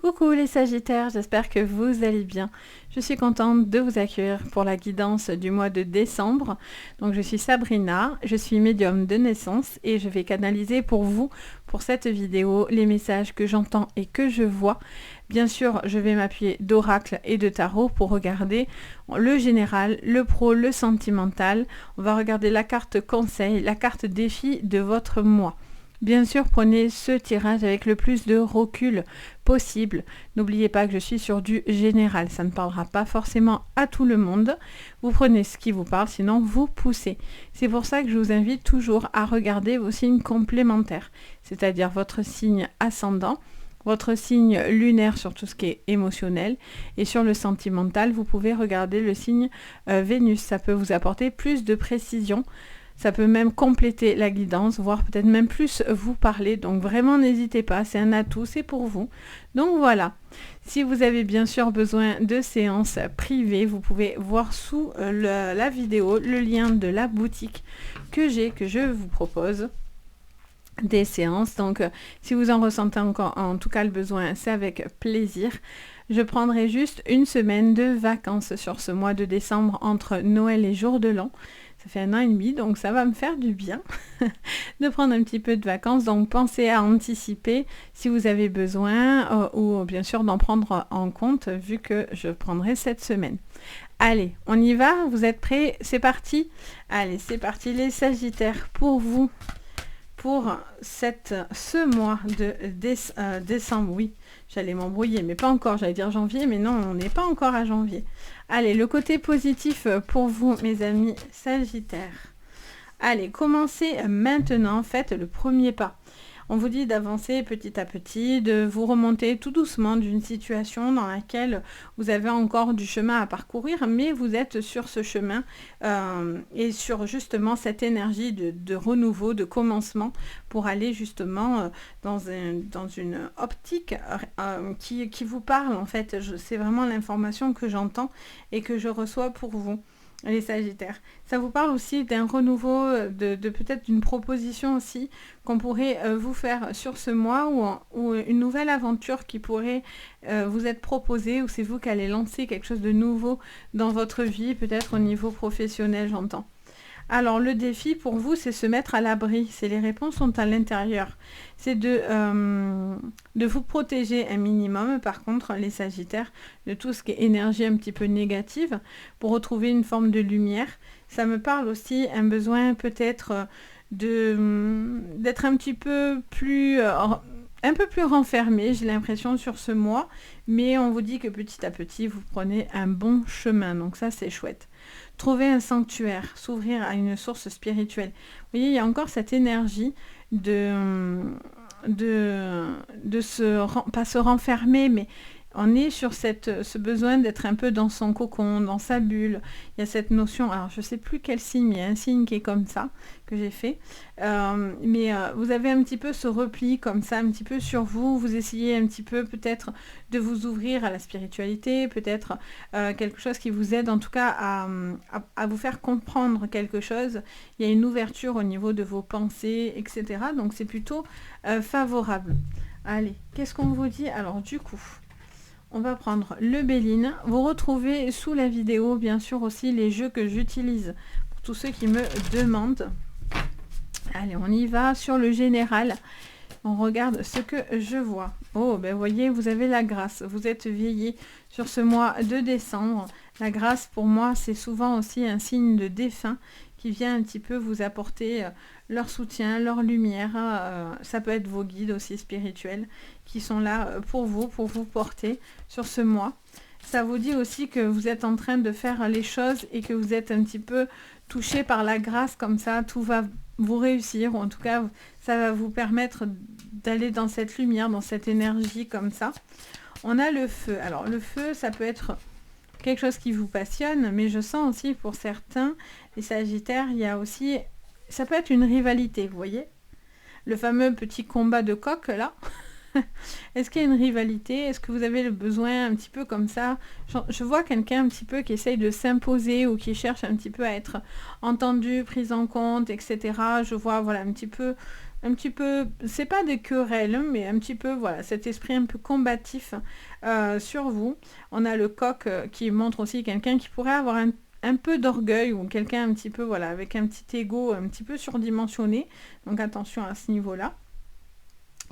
Coucou les Sagittaires, j'espère que vous allez bien. Je suis contente de vous accueillir pour la guidance du mois de décembre. Donc je suis Sabrina, je suis médium de naissance et je vais canaliser pour vous, pour cette vidéo, les messages que j'entends et que je vois. Bien sûr, je vais m'appuyer d'oracle et de tarot pour regarder le général, le pro, le sentimental. On va regarder la carte conseil, la carte défi de votre mois. Bien sûr, prenez ce tirage avec le plus de recul possible. N'oubliez pas que je suis sur du général. Ça ne parlera pas forcément à tout le monde. Vous prenez ce qui vous parle, sinon vous poussez. C'est pour ça que je vous invite toujours à regarder vos signes complémentaires, c'est-à-dire votre signe ascendant, votre signe lunaire sur tout ce qui est émotionnel, et sur le sentimental, vous pouvez regarder le signe Vénus. Ça peut vous apporter plus de précision. Ça peut même compléter la guidance, voire peut-être même plus vous parler. Donc vraiment, n'hésitez pas, c'est un atout, c'est pour vous. Donc voilà, si vous avez bien sûr besoin de séances privées, vous pouvez voir sous la vidéo le lien de la boutique que je vous propose des séances. Donc si vous en ressentez encore en tout cas le besoin, c'est avec plaisir. Je prendrai juste une semaine de vacances sur ce mois de décembre entre Noël et jour de l'an. Ça fait 1 an et demi, donc ça va me faire du bien de prendre un petit peu de vacances. Donc pensez à anticiper si vous avez besoin ou bien sûr d'en prendre en compte vu que je prendrai cette semaine. Allez, on y va, vous êtes prêts? C'est parti. Allez, c'est parti les Sagittaires pour vous. Pour ce mois de décembre, oui, j'allais m'embrouiller, mais pas encore, j'allais dire janvier, mais non, on n'est pas encore à janvier. Allez, le côté positif pour vous, mes amis Sagittaires. Allez, commencez maintenant, faites le premier pas. On vous dit d'avancer petit à petit, de vous remonter tout doucement d'une situation dans laquelle vous avez encore du chemin à parcourir, mais vous êtes sur ce chemin et sur justement cette énergie de renouveau, de commencement pour aller justement dans une optique qui vous parle en fait. C'est vraiment l'information que j'entends et que je reçois pour vous. Les Sagittaires. Ça vous parle aussi d'un renouveau, de peut-être d'une proposition aussi qu'on pourrait vous faire sur ce mois ou une nouvelle aventure qui pourrait vous être proposée ou c'est vous qui allez lancer quelque chose de nouveau dans votre vie, peut-être au niveau professionnel, j'entends. Alors le défi pour vous, c'est se mettre à l'abri. C'est les réponses sont à l'intérieur. C'est de vous protéger un minimum, par contre, les Sagittaires, de tout ce qui est énergie un petit peu négative, pour retrouver une forme de lumière. Ça me parle aussi un besoin peut-être d'être un petit peu plus... un peu plus renfermé, j'ai l'impression, sur ce mois, mais on vous dit que petit à petit, vous prenez un bon chemin, donc ça, c'est chouette. Trouver un sanctuaire, s'ouvrir à une source spirituelle. Vous voyez, il y a encore cette énergie pas se renfermer, mais on est sur ce besoin d'être un peu dans son cocon, dans sa bulle. Il y a cette notion, alors je ne sais plus quel signe, il y a un signe qui est comme ça, que j'ai fait. Mais vous avez un petit peu ce repli comme ça, un petit peu sur vous. Vous essayez un petit peu peut-être de vous ouvrir à la spiritualité, peut-être quelque chose qui vous aide en tout cas à vous faire comprendre quelque chose. Il y a une ouverture au niveau de vos pensées, etc. Donc c'est plutôt favorable. Allez, qu'est-ce qu'on vous dit? Alors du coup... On va prendre le Béline. Vous retrouvez sous la vidéo, bien sûr, aussi les jeux que j'utilise pour tous ceux qui me demandent. Allez, on y va sur le général. On regarde ce que je vois. Oh, ben voyez, vous avez la grâce. Vous êtes veillé sur ce mois de décembre. La grâce, pour moi, c'est souvent aussi un signe de défunt qui vient un petit peu vous apporter leur soutien, leur lumière. Ça peut être vos guides aussi spirituels qui sont là pour vous porter sur ce mois. Ça vous dit aussi que vous êtes en train de faire les choses et que vous êtes un petit peu touché par la grâce comme ça. Tout va vous réussir, ou en tout cas, ça va vous permettre d'aller dans cette lumière, dans cette énergie comme ça. On a le feu. Alors, le feu, ça peut être quelque chose qui vous passionne, mais je sens aussi pour certains, les Sagittaires, il y a aussi... Ça peut être une rivalité, vous voyez? Le fameux petit combat de coq, là. Est-ce qu'il y a une rivalité? Est-ce que vous avez le besoin un petit peu comme ça? Je vois quelqu'un un petit peu qui essaye de s'imposer ou qui cherche un petit peu à être entendu, pris en compte, etc. Je vois voilà un petit peu un petit peu, c'est pas des querelles, mais un petit peu, voilà, cet esprit un peu combatif sur vous. On a le coq qui montre aussi quelqu'un qui pourrait avoir un peu d'orgueil ou quelqu'un un petit peu, voilà, avec un petit ego un petit peu surdimensionné. Donc attention à ce niveau-là.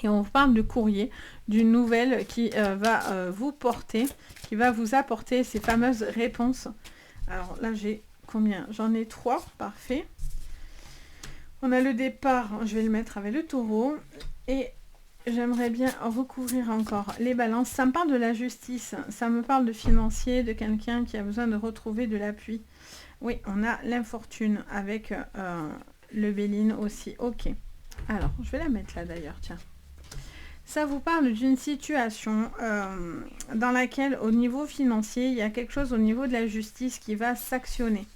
Et on parle de courrier, d'une nouvelle qui va vous porter, qui va vous apporter ces fameuses réponses. Alors là, j'ai combien? J'en ai 3, parfait. On a le départ, je vais le mettre avec le taureau. Et j'aimerais bien recouvrir encore les balances. Ça me parle de la justice, ça me parle de financier, de quelqu'un qui a besoin de retrouver de l'appui. Oui, on a l'infortune avec le Béline aussi. Ok. Alors, je vais la mettre là d'ailleurs, tiens. Ça vous parle d'une situation dans laquelle, au niveau financier, il y a quelque chose au niveau de la justice qui va s'actionner.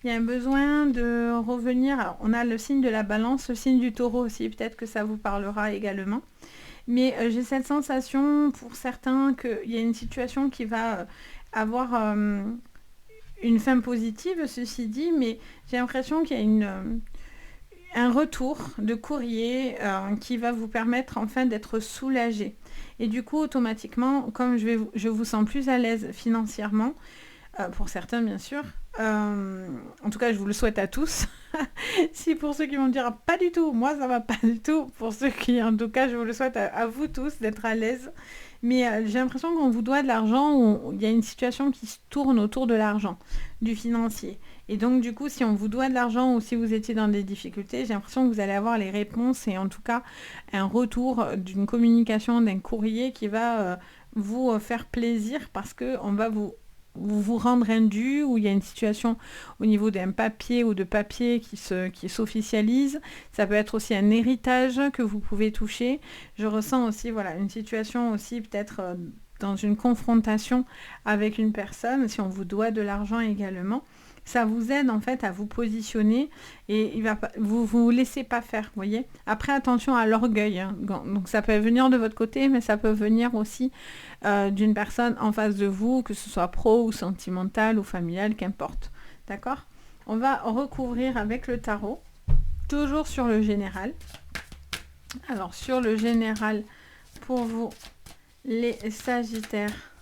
Il y a un besoin de revenir. Alors, on a le signe de la balance, le signe du taureau aussi, peut-être que ça vous parlera également. Mais j'ai cette sensation pour certains qu'il y a une situation qui va avoir une fin positive, ceci dit, mais j'ai l'impression qu'il y a un retour de courrier qui va vous permettre enfin d'être soulagé. Et du coup, automatiquement, comme je vous sens plus à l'aise financièrement, pour certains bien sûr, en tout cas je vous le souhaite à tous. Si pour ceux qui vont me dire pas du tout, moi ça va pas du tout, pour ceux qui en tout cas je vous le souhaite à vous tous d'être à l'aise. Mais j'ai l'impression qu'on vous doit de l'argent, il y a une situation qui se tourne autour de l'argent, du financier. Et donc du coup, si on vous doit de l'argent ou si vous étiez dans des difficultés, j'ai l'impression que vous allez avoir les réponses et en tout cas un retour d'une communication, d'un courrier qui va vous faire plaisir parce qu'on va vous rendre indu, ou il y a une situation au niveau d'un papier ou de papier qui s'officialise. Ça peut être aussi un héritage que vous pouvez toucher. Je ressens aussi voilà, une situation aussi peut-être dans une confrontation avec une personne, si on vous doit de l'argent également. Ça vous aide en fait à vous positionner et vous laissez pas faire, vous voyez. Après, attention à l'orgueil. Hein. Donc ça peut venir de votre côté, mais ça peut venir aussi d'une personne en face de vous, que ce soit pro ou sentimental ou familial, qu'importe. D'accord? On va recouvrir avec le tarot, toujours sur le général. Alors sur le général, pour vous, les Sagittaires,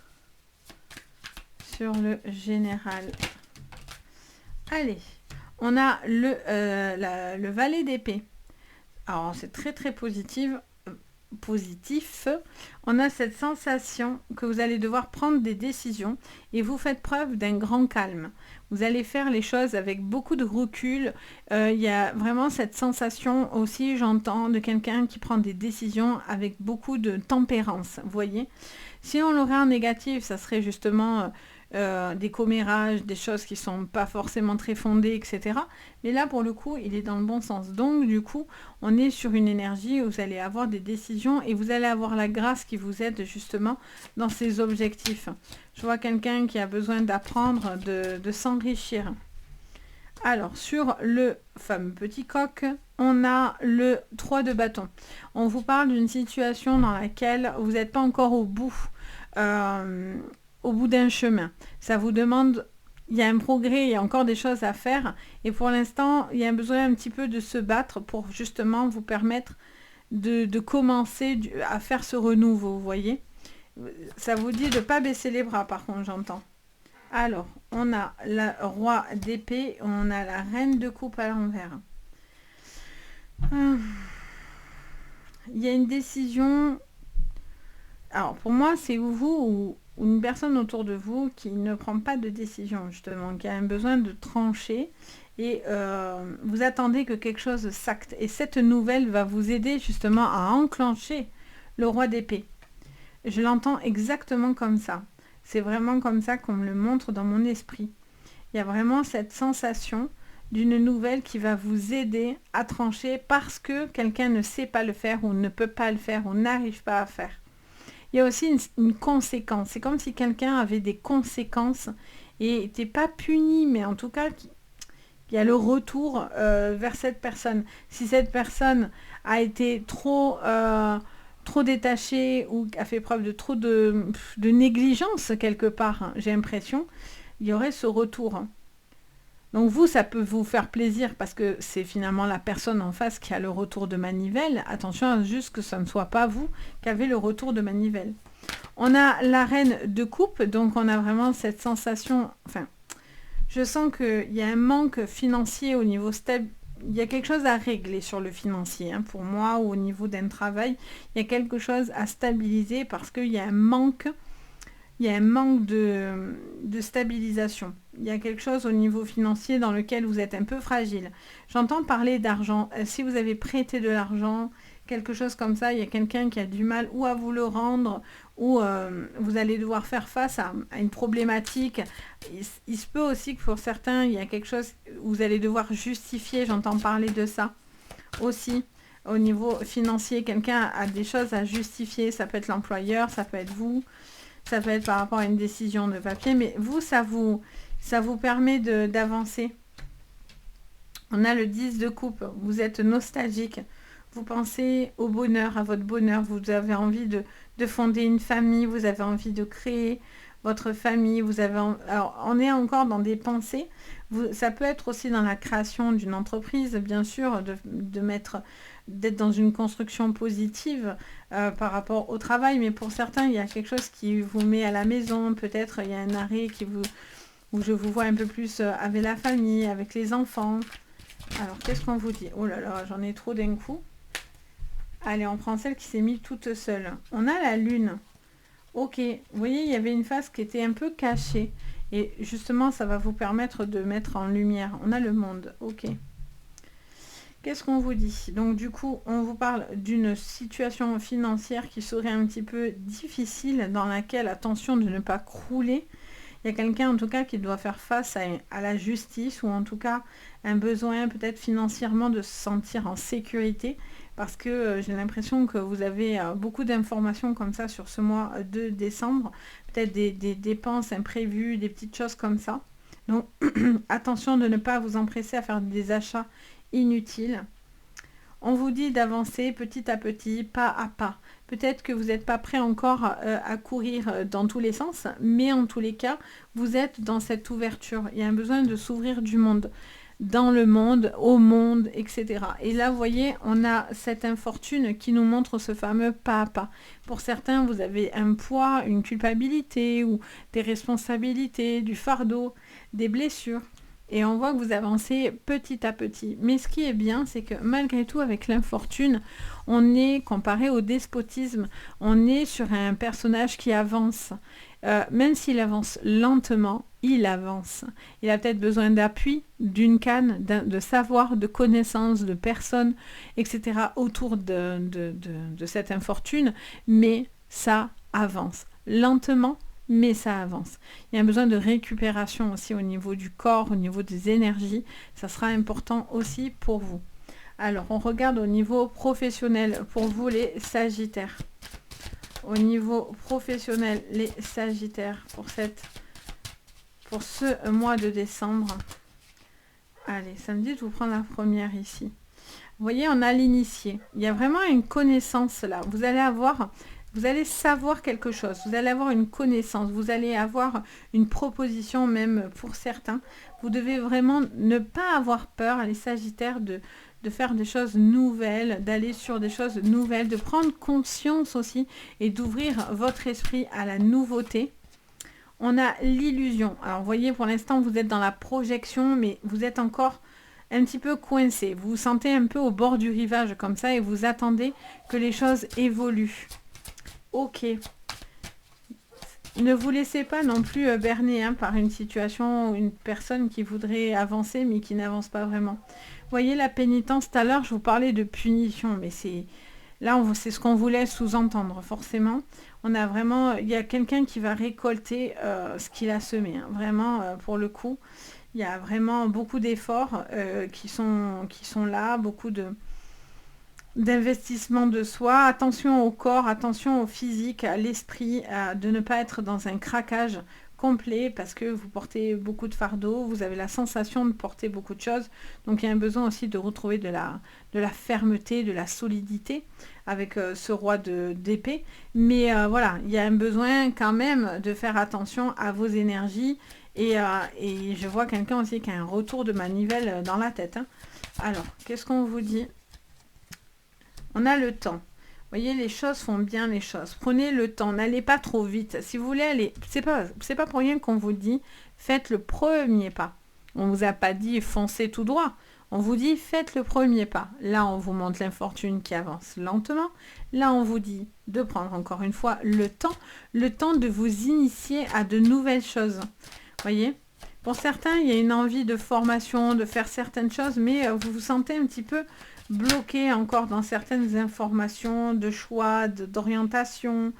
sur le général. Allez, on a le valet d'épée. Alors, c'est très très positif. On a cette sensation que vous allez devoir prendre des décisions et vous faites preuve d'un grand calme. Vous allez faire les choses avec beaucoup de recul. Il y a vraiment cette sensation aussi, j'entends, de quelqu'un qui prend des décisions avec beaucoup de tempérance. Vous voyez ? Si on l'aurait en négatif, ça serait justement des commérages, des choses qui sont pas forcément très fondées, etc. Mais là, pour le coup, il est dans le bon sens. Donc, du coup, on est sur une énergie où vous allez avoir des décisions et vous allez avoir la grâce qui vous aide justement dans ces objectifs. Je vois quelqu'un qui a besoin d'apprendre, de s'enrichir. Alors, sur le fameux petit coq, on a le 3 de bâton. On vous parle d'une situation dans laquelle vous n'êtes pas encore au bout d'un chemin. Ça vous demande, il y a un progrès, il y a encore des choses à faire. Et pour l'instant, il y a un besoin un petit peu de se battre pour justement vous permettre de commencer à faire ce renouveau, vous voyez. Ça vous dit de ne pas baisser les bras, par contre, j'entends. Alors, on a le roi d'épée, on a la reine de coupe à l'envers. Il y a une décision. Alors, pour moi, c'est vous ou une personne autour de vous qui ne prend pas de décision, justement, qui a un besoin de trancher. Et vous attendez que quelque chose s'acte. Et cette nouvelle va vous aider, justement, à enclencher le roi d'épée. Je l'entends exactement comme ça. C'est vraiment comme ça qu'on me le montre dans mon esprit. Il y a vraiment cette sensation d'une nouvelle qui va vous aider à trancher parce que quelqu'un ne sait pas le faire ou ne peut pas le faire ou n'arrive pas à faire. Il y a aussi une conséquence. C'est comme si quelqu'un avait des conséquences et n'était pas puni, mais en tout cas, il y a le retour vers cette personne. Si cette personne a été trop détachée ou a fait preuve de trop de négligence quelque part, hein, j'ai l'impression, il y aurait ce retour. Donc vous, ça peut vous faire plaisir parce que c'est finalement la personne en face qui a le retour de manivelle. Attention à juste que ce ne soit pas vous qui avez le retour de manivelle. On a la reine de coupe, donc on a vraiment cette sensation, enfin, je sens qu'il y a un manque financier au niveau stable. Il y a quelque chose à régler sur le financier, hein, pour moi, ou au niveau d'un travail. Il y a quelque chose à stabiliser parce qu'il y a un manque. Il y a un manque de stabilisation. Il y a quelque chose au niveau financier dans lequel vous êtes un peu fragile. J'entends parler d'argent. Si vous avez prêté de l'argent, quelque chose comme ça, il y a quelqu'un qui a du mal ou à vous le rendre, ou vous allez devoir faire face à une problématique. Il se peut aussi que pour certains, il y a quelque chose où vous allez devoir justifier. J'entends parler de ça aussi. Au niveau financier, quelqu'un a des choses à justifier. Ça peut être l'employeur, ça peut être vous. Ça peut être par rapport à une décision de papier, mais vous, ça vous permet d'avancer. On a le 10 de coupe, vous êtes nostalgique, vous pensez au bonheur, à votre bonheur, vous avez envie de fonder une famille, vous avez envie de créer votre famille, alors on est encore dans des pensées, ça peut être aussi dans la création d'une entreprise, bien sûr, d'être dans une construction positive par rapport au travail, mais pour certains, il y a quelque chose qui vous met à la maison, peut-être il y a un arrêt où je vous vois un peu plus avec la famille, avec les enfants. Alors, qu'est-ce qu'on vous dit? Oh là là, j'en ai trop d'un coup. Allez, on prend celle qui s'est mise toute seule. On a la lune. Ok, vous voyez, il y avait une face qui était un peu cachée. Et justement, ça va vous permettre de mettre en lumière. On a le monde. Ok. Qu'est-ce qu'on vous dit? Donc du coup, on vous parle d'une situation financière qui serait un petit peu difficile, dans laquelle, attention de ne pas crouler. Il y a quelqu'un en tout cas qui doit faire face à la justice, ou en tout cas un besoin peut-être financièrement de se sentir en sécurité, parce que j'ai l'impression que vous avez beaucoup d'informations comme ça sur ce mois de décembre, peut-être des dépenses imprévues, des petites choses comme ça. Donc attention de ne pas vous empresser à faire des achats inutiles. On vous dit d'avancer petit à petit, pas à pas. Peut-être que vous n'êtes pas prêt encore à courir dans tous les sens, mais en tous les cas, vous êtes dans cette ouverture. Il y a un besoin de s'ouvrir du monde, dans le monde, au monde, etc. Et là, vous voyez, on a cette infortune qui nous montre ce fameux pas à pas. Pour certains, vous avez un poids, une culpabilité, ou des responsabilités, du fardeau, des blessures. Et on voit que vous avancez petit à petit. Mais ce qui est bien, c'est que malgré tout, avec l'infortune, on est, comparé au despotisme, on est sur un personnage qui avance. Même s'il avance lentement, il avance. Il a peut-être besoin d'appui, d'une canne, de savoir, de connaissances, de personnes, etc. autour de cette infortune, mais ça avance. Lentement, mais ça avance. Il y a un besoin de récupération aussi au niveau du corps, au niveau des énergies. Ça sera important aussi pour vous. Alors, on regarde au niveau professionnel pour vous, les Sagittaires. Au niveau professionnel, les Sagittaires, pour ce mois de décembre. Allez, ça me dit de vous prendre la première ici. Vous voyez, on a l'initié. Il y a vraiment une connaissance là. Vous allez savoir quelque chose, vous allez avoir une connaissance, vous allez avoir une proposition même pour certains. Vous devez vraiment ne pas avoir peur, les Sagittaires, de faire des choses nouvelles, d'aller sur des choses nouvelles, de prendre conscience aussi et d'ouvrir votre esprit à la nouveauté. On a l'illusion. Alors vous voyez, pour l'instant, vous êtes dans la projection, mais vous êtes encore un petit peu coincé. Vous vous sentez un peu au bord du rivage comme ça et vous attendez que les choses évoluent. Ok. Ne vous laissez pas non plus berner par une situation ou une personne qui voudrait avancer mais qui n'avance pas vraiment. Vous voyez la pénitence, tout à l'heure je vous parlais de punition, mais c'est ce qu'on voulait sous-entendre forcément. On a vraiment, il y a quelqu'un qui va récolter ce qu'il a semé. Hein. Vraiment, pour le coup, il y a vraiment beaucoup d'efforts qui sont là, beaucoup d'investissement de soi, attention au corps, attention au physique, à l'esprit, de ne pas être dans un craquage complet parce que vous portez beaucoup de fardeau, vous avez la sensation de porter beaucoup de choses, donc il y a un besoin aussi de retrouver de la fermeté, de la solidité avec ce roi d'épée, mais voilà, il y a un besoin quand même de faire attention à vos énergies Et je vois quelqu'un aussi qui a un retour de manivelle dans la tête. Hein. Alors, qu'est-ce qu'on vous dit? On a le temps. Vous voyez, les choses font bien les choses. Prenez le temps, n'allez pas trop vite. Si vous voulez aller, c'est pas pour rien qu'on vous dit, faites le premier pas. On vous a pas dit foncez tout droit. On vous dit faites le premier pas. Là, on vous montre l'infortune qui avance lentement. Là, on vous dit de prendre encore une fois le temps de vous initier à de nouvelles choses. Vous voyez? Pour certains, il y a une envie de formation, de faire certaines choses, mais vous vous sentez un petit peu bloqué encore dans certaines informations, de choix, d'orientation.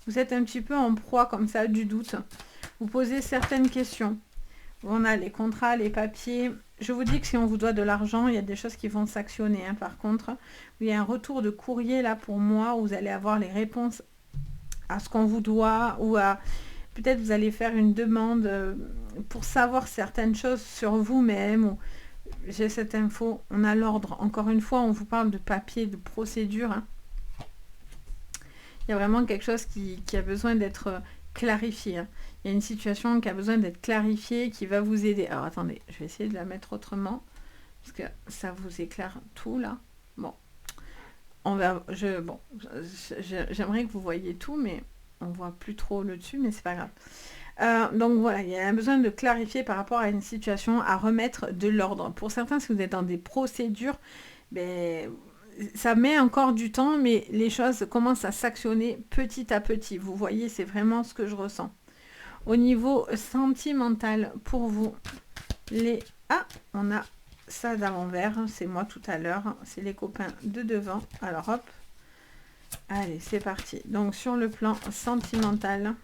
Vous êtes un petit peu en proie comme ça du doute. Vous posez certaines questions. On a les contrats, les papiers. Je vous dis que si on vous doit de l'argent, il y a des choses qui vont s'actionner. Hein. Par contre, il y a un retour de courrier là pour moi où vous allez avoir les réponses à ce qu'on vous doit ou à... Peut-être vous allez faire une demande pour savoir certaines choses sur vous-même. Ou... J'ai cette info. On a l'ordre. Encore une fois, on vous parle de papier, de procédure. Hein. Il y a vraiment quelque chose qui a besoin d'être clarifié. Hein. Il y a une situation qui a besoin d'être clarifiée, qui va vous aider. Alors attendez, je vais essayer de la mettre autrement, parce que ça vous éclaire tout là. Bon, j'aimerais que vous voyiez tout, mais on voit plus trop le dessus, mais c'est pas grave. Donc voilà, il y a un besoin de clarifier par rapport à une situation, à remettre de l'ordre. Pour certains, si vous êtes dans des procédures, ben, ça met encore du temps, mais les choses commencent à s'actionner petit à petit. Vous voyez, c'est vraiment ce que je ressens. Au niveau sentimental, pour vous, on a ça à l'envers, c'est moi tout à l'heure, c'est les copains de devant. Alors hop, allez, c'est parti. Donc sur le plan sentimental,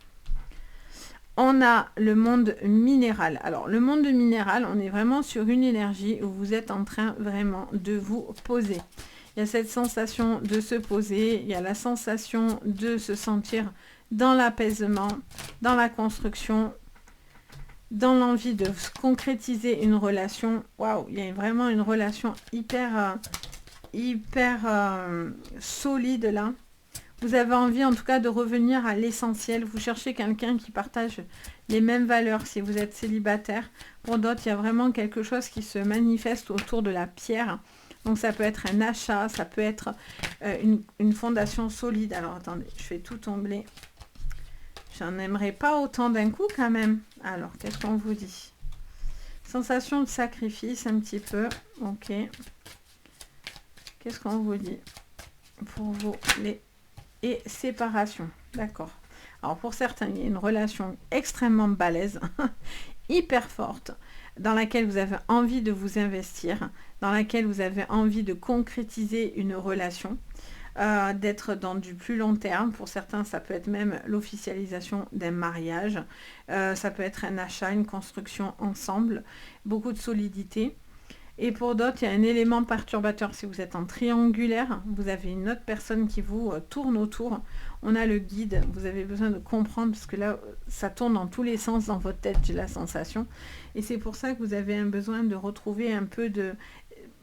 on a le monde minéral. Alors le monde minéral, on est vraiment sur une énergie où vous êtes en train vraiment de vous poser. Il y a cette sensation de se poser, il y a la sensation de se sentir dans l'apaisement, dans la construction, dans l'envie de concrétiser une relation. Waouh, il y a vraiment une relation hyper solide là. Vous avez envie en tout cas de revenir à l'essentiel. Vous cherchez quelqu'un qui partage les mêmes valeurs si vous êtes célibataire. Pour d'autres, il y a vraiment quelque chose qui se manifeste autour de la pierre. Donc ça peut être un achat, ça peut être une fondation solide. Alors attendez, je fais tout tomber. J'en aimerais pas autant d'un coup quand même. Alors, qu'est-ce qu'on vous dit? Sensation de sacrifice un petit peu. Ok. Qu'est-ce qu'on vous dit pour vous? Et séparation. D'accord. Alors, pour certains, il y a une relation extrêmement balèze, hyper forte, dans laquelle vous avez envie de vous investir, dans laquelle vous avez envie de concrétiser une relation. D'être dans du plus long terme. Pour certains, ça peut être même l'officialisation d'un mariage. Ça peut être un achat, une construction ensemble. Beaucoup de solidité. Et pour d'autres, il y a un élément perturbateur. Si vous êtes en triangulaire, vous avez une autre personne qui vous tourne autour. On a le guide. Vous avez besoin de comprendre parce que là, ça tourne dans tous les sens dans votre tête, j'ai la sensation. Et c'est pour ça que vous avez un besoin de retrouver un peu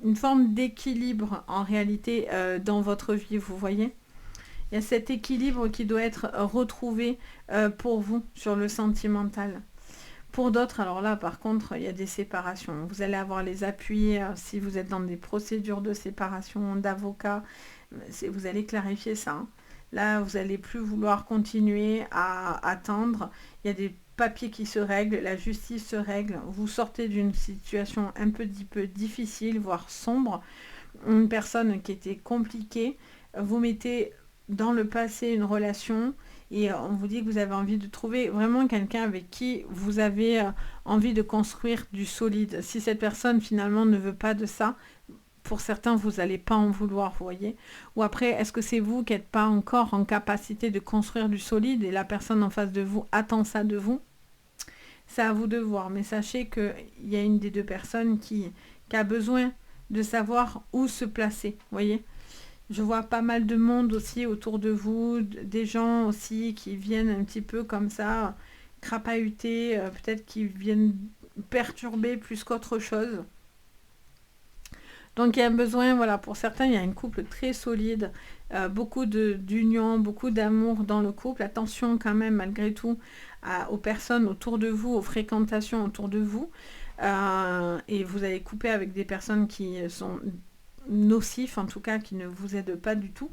une forme d'équilibre en réalité dans votre vie, vous voyez. Il y a cet équilibre qui doit être retrouvé pour vous sur le sentimental. Pour d'autres, alors là par contre, il y a des séparations. Vous allez avoir les appuis si vous êtes dans des procédures de séparation, d'avocat. Vous allez clarifier ça. Hein. Là, vous n'allez plus vouloir continuer à attendre. Il y a des papiers qui se règlent, la justice se règle, vous sortez d'une situation un peu difficile, voire sombre, une personne qui était compliquée, vous mettez dans le passé une relation et on vous dit que vous avez envie de trouver vraiment quelqu'un avec qui vous avez envie de construire du solide. Si cette personne finalement ne veut pas de ça, pour certains, vous n'allez pas en vouloir, vous voyez. Ou après, est-ce que c'est vous qui n'êtes pas encore en capacité de construire du solide et la personne en face de vous attend ça de vous? C'est à vous de voir, mais sachez qu'il y a une des deux personnes qui a besoin de savoir où se placer, vous voyez. Je vois pas mal de monde aussi autour de vous, des gens aussi qui viennent un petit peu comme ça, crapahuter, peut-être qui viennent perturber plus qu'autre chose. Donc il y a un besoin, voilà, pour certains, il y a un couple très solide beaucoup d'union, beaucoup d'amour dans le couple. Attention quand même malgré tout aux personnes autour de vous, aux fréquentations autour de vous. Et vous allez couper avec des personnes qui sont nocifs, en tout cas qui ne vous aident pas du tout,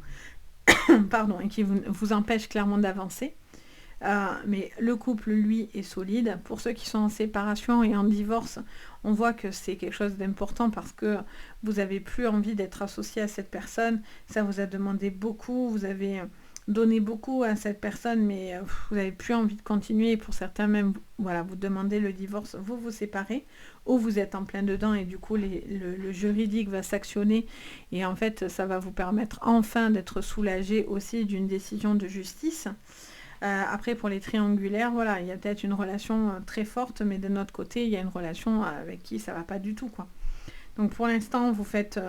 pardon, et qui vous empêchent clairement d'avancer. Mais le couple, lui, est solide. Pour ceux qui sont en séparation et en divorce, on voit que c'est quelque chose d'important parce que vous n'avez plus envie d'être associé à cette personne. Ça vous a demandé beaucoup, vous avez donné beaucoup à cette personne, mais vous n'avez plus envie de continuer. Et pour certains même, voilà, vous demandez le divorce, vous vous séparez, ou vous êtes en plein dedans et du coup le juridique va s'actionner et en fait ça va vous permettre enfin d'être soulagé aussi d'une décision de justice. Après pour les triangulaires, voilà, il y a peut-être une relation très forte, mais de notre côté, il y a une relation avec qui ça va pas du tout, quoi. Donc pour l'instant, vous faites...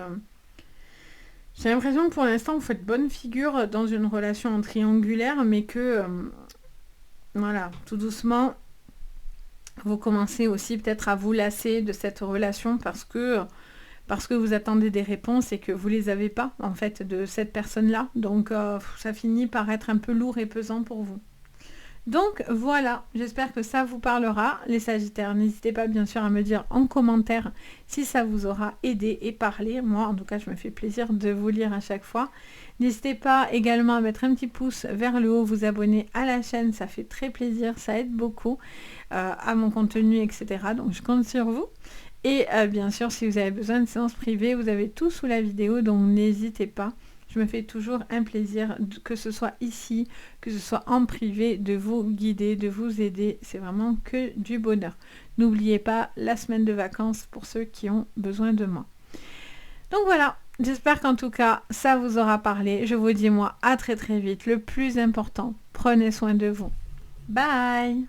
j'ai l'impression que pour l'instant, vous faites bonne figure dans une relation triangulaire, mais que, voilà, tout doucement, vous commencez aussi peut-être à vous lasser de cette relation parce que vous attendez des réponses et que vous les avez pas, en fait, de cette personne-là. Donc, ça finit par être un peu lourd et pesant pour vous. Donc, voilà, j'espère que ça vous parlera. Les Sagittaires, n'hésitez pas, bien sûr, à me dire en commentaire si ça vous aura aidé et parlé. Moi, en tout cas, je me fais plaisir de vous lire à chaque fois. N'hésitez pas également à mettre un petit pouce vers le haut, vous abonner à la chaîne, ça fait très plaisir, ça aide beaucoup à mon contenu, etc. Donc, je compte sur vous. Et bien sûr, si vous avez besoin de séances privées, vous avez tout sous la vidéo, donc n'hésitez pas. Je me fais toujours un plaisir, que ce soit ici, que ce soit en privé, de vous guider, de vous aider. C'est vraiment que du bonheur. N'oubliez pas la semaine de vacances pour ceux qui ont besoin de moi. Donc voilà, j'espère qu'en tout cas, ça vous aura parlé. Je vous dis moi à très très vite. Le plus important, prenez soin de vous. Bye!